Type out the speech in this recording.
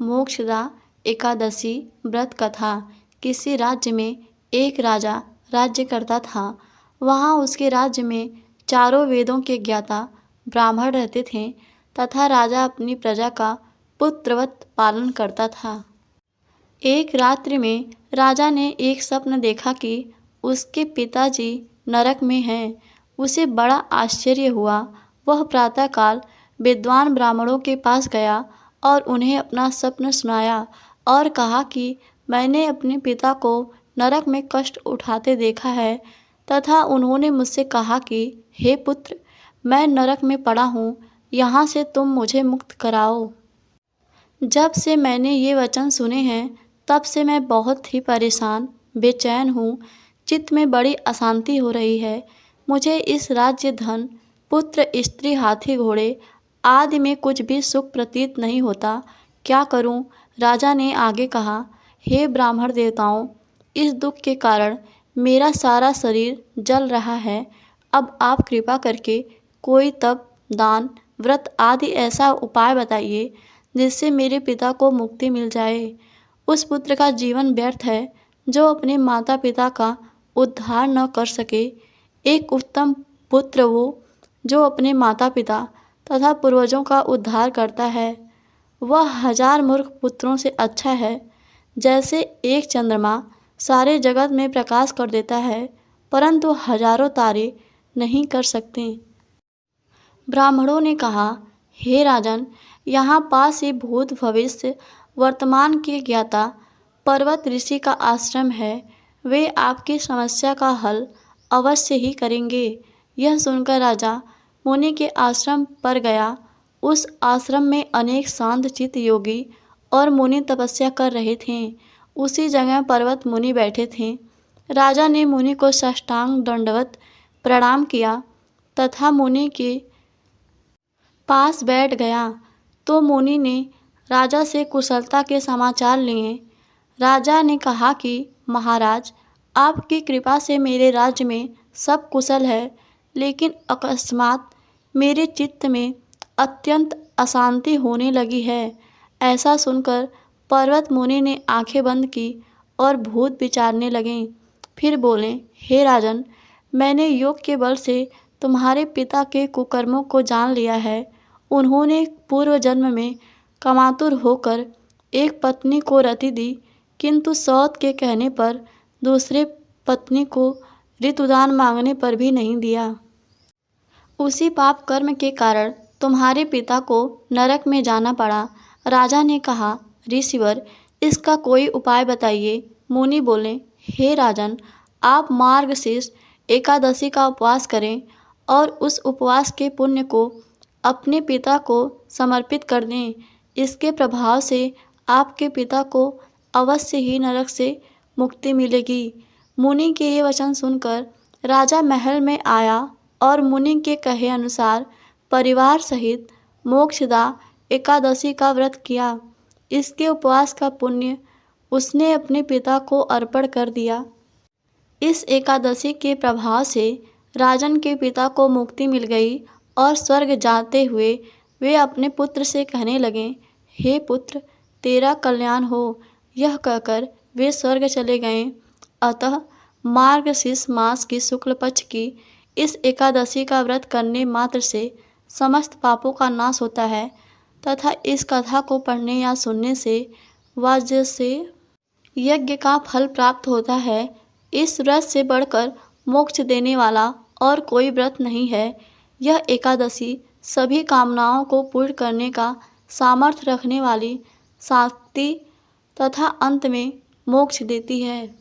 मोक्षदा एकादशी व्रत कथा। किसी राज्य में एक राजा राज्य करता था। वहाँ उसके राज्य में चारों वेदों के ज्ञाता ब्राह्मण रहते थे तथा राजा अपनी प्रजा का पुत्रवत पालन करता था। एक रात्रि में राजा ने एक स्वप्न देखा कि उसके पिताजी नरक में हैं। उसे बड़ा आश्चर्य हुआ। वह प्रातःकाल विद्वान ब्राह्मणों के पास गया और उन्हें अपना स्वप्न सुनाया और कहा कि मैंने अपने पिता को नरक में कष्ट उठाते देखा है तथा उन्होंने मुझसे कहा कि हे पुत्र, मैं नरक में पड़ा हूँ, यहाँ से तुम मुझे मुक्त कराओ। जब से मैंने ये वचन सुने हैं तब से मैं बहुत ही परेशान बेचैन हूँ। चित्त में बड़ी अशांति हो रही है। मुझे इस राज्य, धन, पुत्र, स्त्री, हाथी, घोड़े आदि में कुछ भी सुख प्रतीत नहीं होता। क्या करूं? राजा ने आगे कहा, हे ब्राह्मण देवताओं, इस दुख के कारण मेरा सारा शरीर जल रहा है। अब आप कृपा करके कोई तप, दान, व्रत आदि ऐसा उपाय बताइए जिससे मेरे पिता को मुक्ति मिल जाए। उस पुत्र का जीवन व्यर्थ है जो अपने माता पिता का उद्धार न कर सके। एक उत्तम पुत्र वो जो अपने माता पिता तथा पूर्वजों का उद्धार करता है। वह 1000 मूर्ख पुत्रों से अच्छा है। जैसे एक चंद्रमा सारे जगत में प्रकाश कर देता है परंतु हजारों तारे नहीं कर सकते। ब्राह्मणों ने कहा, हे राजन, यहाँ पास ही भूत, भविष्य, वर्तमान के ज्ञाता पर्वत ऋषि का आश्रम है। वे आपकी समस्या का हल अवश्य ही करेंगे। यह सुनकर राजा मुनि के आश्रम पर गया। उस आश्रम में अनेक शांत चित्त योगी और मुनि तपस्या कर रहे थे। उसी जगह पर्वत मुनि बैठे थे। राजा ने मुनि को साष्टांग दंडवत प्रणाम किया तथा मुनि के पास बैठ गया तो मुनि ने राजा से कुशलता के समाचार लिए। राजा ने कहा कि महाराज, आपकी कृपा से मेरे राज्य में सब कुशल है, लेकिन अकस्मात मेरे चित्त में अत्यंत अशांति होने लगी है। ऐसा सुनकर पर्वत मुनि ने आंखें बंद की और भूत विचारने लगे। फिर बोले, हे राजन, मैंने योग के बल से तुम्हारे पिता के कुकर्मों को जान लिया है। उन्होंने पूर्व जन्म में कामातुर होकर एक पत्नी को रति दी, किंतु सौत के कहने पर दूसरे पत्नी को ऋतुदान मांगने पर भी नहीं दिया। उसी पाप कर्म के कारण तुम्हारे पिता को नरक में जाना पड़ा। राजा ने कहा, ऋषिवर, इसका कोई उपाय बताइए। मुनि बोले, हे राजन, आप मार्गशीर्ष एकादशी का उपवास करें और उस उपवास के पुण्य को अपने पिता को समर्पित कर दें। इसके प्रभाव से आपके पिता को अवश्य ही नरक से मुक्ति मिलेगी। मुनि के ये वचन सुनकर राजा महल में आया और मुनि के कहे अनुसार परिवार सहित मोक्षदा एकादशी का व्रत किया। इसके उपवास का पुण्य उसने अपने पिता को अर्पण कर दिया। इस एकादशी के प्रभाव से राजन के पिता को मुक्ति मिल गई और स्वर्ग जाते हुए वे अपने पुत्र से कहने लगे, हे पुत्र, तेरा कल्याण हो। यह कहकर वे स्वर्ग चले गए। अतः मार्गशीर्ष मास की शुक्ल पक्ष की इस एकादशी का व्रत करने मात्र से समस्त पापों का नाश होता है तथा इस कथा को पढ़ने या सुनने से वाज्य से यज्ञ का फल प्राप्त होता है। इस व्रत से बढ़कर मोक्ष देने वाला और कोई व्रत नहीं है। यह एकादशी सभी कामनाओं को पूर्ण करने का सामर्थ्य रखने वाली, शक्ति तथा अंत में मोक्ष देती है।